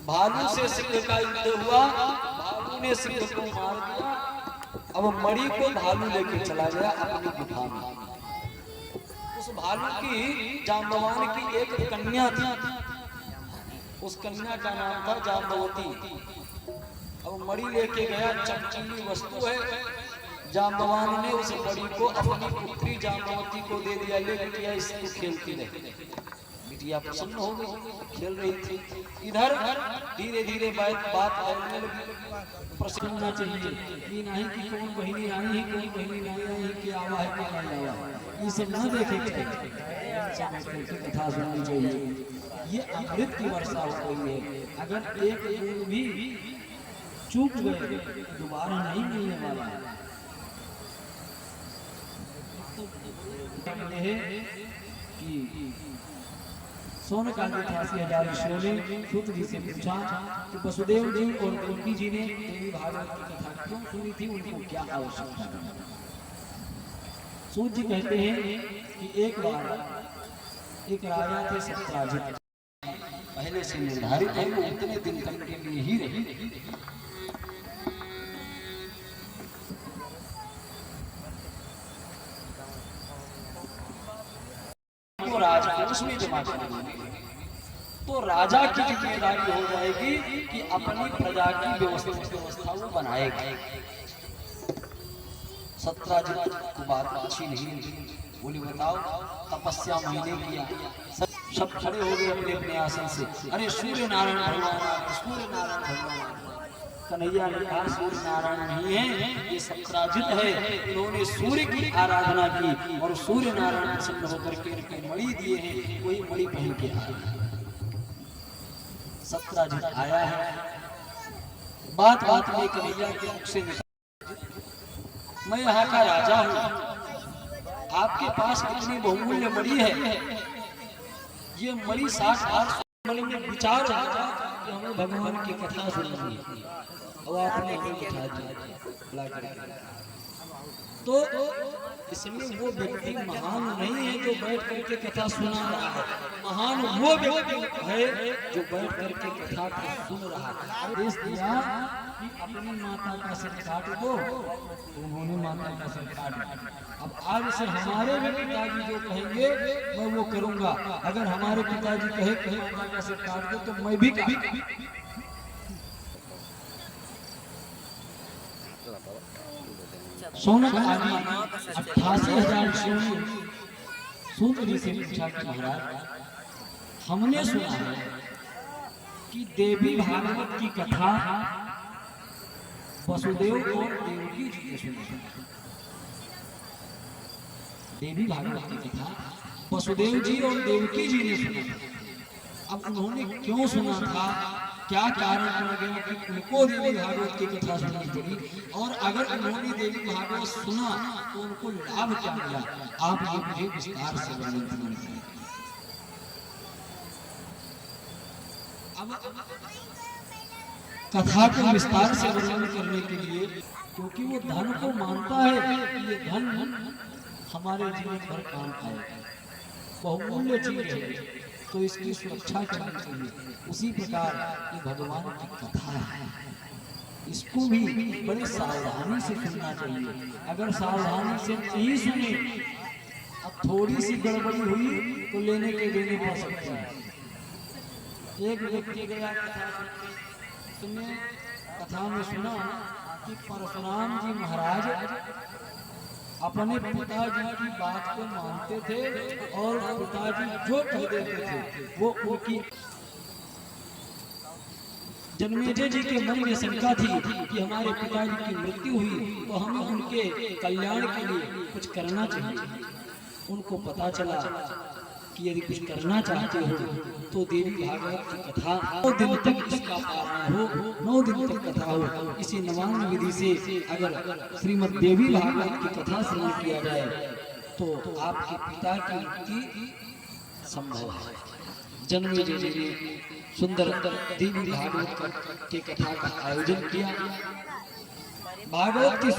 भालू से सिंह का युद्ध हुआ, भालू ने सिंह को मार दिया। अब मणि को भालू लेके चला गया अपनी गुफा में। उस भालू की जाम्बवान की एक कन्या थी, उस कन्या का नाम था जाम्बवती। अब मणि लेके गया, चमचीली वस्तु है। जाम्बवान ने उस मणि को अपनी पुत्री जाम्बवती को दे दिया, ले बिटिया इसको खेलती रहे। बिटिया प्रसन्न हो गई, खेल रही थी। इधर धीरे धीरे बात करने लगी। प्रसन्न होना चाहिए कि नहीं कि कौन बहिनी आई है, कौन बहिनी नहीं आई है, कि आवा है कि नहीं आवा, ये सब ना देखे कथा सुननी चाहिए। ये अमृत की वर्षा हो गई है। अगर एक बूंद भी चूक गए दोबारा नहीं मिलने वाला है। कि सोने का था 80,000 ऋषियों ने सूत जी से पूछा कि वसुदेव जी और देवकी जी ने देवी भागवत की कथा क्यों सुनी थी, उनको क्या आवश्यकता थी। सूत जी कहते हैं कि एक बार एक राजा थे सत्राजित, पहले से निर्धारित है वो उतने दिन तक के लिए ही रहे। तो राजकोष में जमा करेंगे, तो राजा की जिम्मेदारी हो जाएगी कि अपनी प्रजा की व्यवस्था वो बनाएगा। सत्राजित को बात अच्छी नहीं लगी, बोली बताओ तपस्या मैंने किया। सब खड़े हो गए अपने अपने आसन से। अरे सूर्य नारायण भगवान, सूर्य नारायण भगवान। कन्हैया ने कहा सूर्य नारायण नहीं है, ये सत्राजित है। इन्होंने सूर्य की आराधना की और सूर्य नारायण प्रसन्न होकर के इनके मणि दिए हैं, वही मणि पहन के आए। सत्राजित आया है, बात बात में कन्हैया के मुख से निकला, मैं यहाँ का राजा हूँ, आपके पास कितनी बहुमूल्य मणि है। ये मणि 60 बार मणि में विचार कि हमें भगवान की कथा सुननी है, और आपने हमें बिठा दिया। तो इसमें वो व्यक्ति महान नहीं है जो बैठ करके कथा सुना रहा है, महान वो व्यक्ति है जो बैठ करके कथा को सुन रहा है। आदेश दिया कि अपनी माता का सिर काट दो, तो उन्होंने माता का सिर काट दिया। अब आज से हमारे भी पिताजी जो कहेंगे मैं वो करूंगा। अगर हमारे पिताजी कहे माता का सिर काट दो तो मैं भी सोनक आदि 88,000 ऋषियों ने सूत जी से पूछा कि महाराज हमने सुना है कि देवी भागवत की कथा वसुदेव और देवकी जी ने सुनी। देवी भागवत की कथा वसुदेव जी और देवकी जी ने सुनी। अब उन्होंने क्यों सुना था, क्या कारण बन गया कि उनको देवी भागवत की कथा सुननी पड़ी, और अगर उन्होंने देवी भागवत सुना तो उनको लाभ क्या मिला, आप ये मुझे विस्तार से वर्णन करें। अब कथा को विस्तार से वर्णन करने के लिए, क्योंकि वो धन को मानता है कि ये धन हमारे जीवन भर काम आएगा, बहुमूल्य चीज है, तो इसकी सुरक्षा करनी चाहिए। उसी प्रकार ये भगवान की कथा है, इसको भी बड़ी सावधानी से सुनना चाहिए। अगर सावधानी से नहीं सुने, अब थोड़ी सी गड़बड़ी हुई तो लेने के देने पड़ सकते हैं। एक व्यक्ति गया कथा सुनने, कथा में सुना कि परशुराम जी महाराज अपने पिताजी की बात को मानते थे और पिताजी जो कह देते थे वो उनकी। जन्मेजय जी के मन में शंका थी कि हमारे पिताजी की मृत्यु हुई तो हमें उनके कल्याण के लिए कुछ करना चाहिए। उनको पता चला कि यदि कुछ करना चाहते हो तो देवी भागवत की कथा 9 दिन तक इसका पारायण हो, 9 दिन तक कथा हो। इसी नवान्न विधि से अगर श्रीमद् देवी भागवत की कथा श्रवण किया जाए तो आपके पिता की मुक्ति संभव है। जन्मेजय जी ने सुंदर देवी भागवत की कथा का आयोजन किया। भागवत की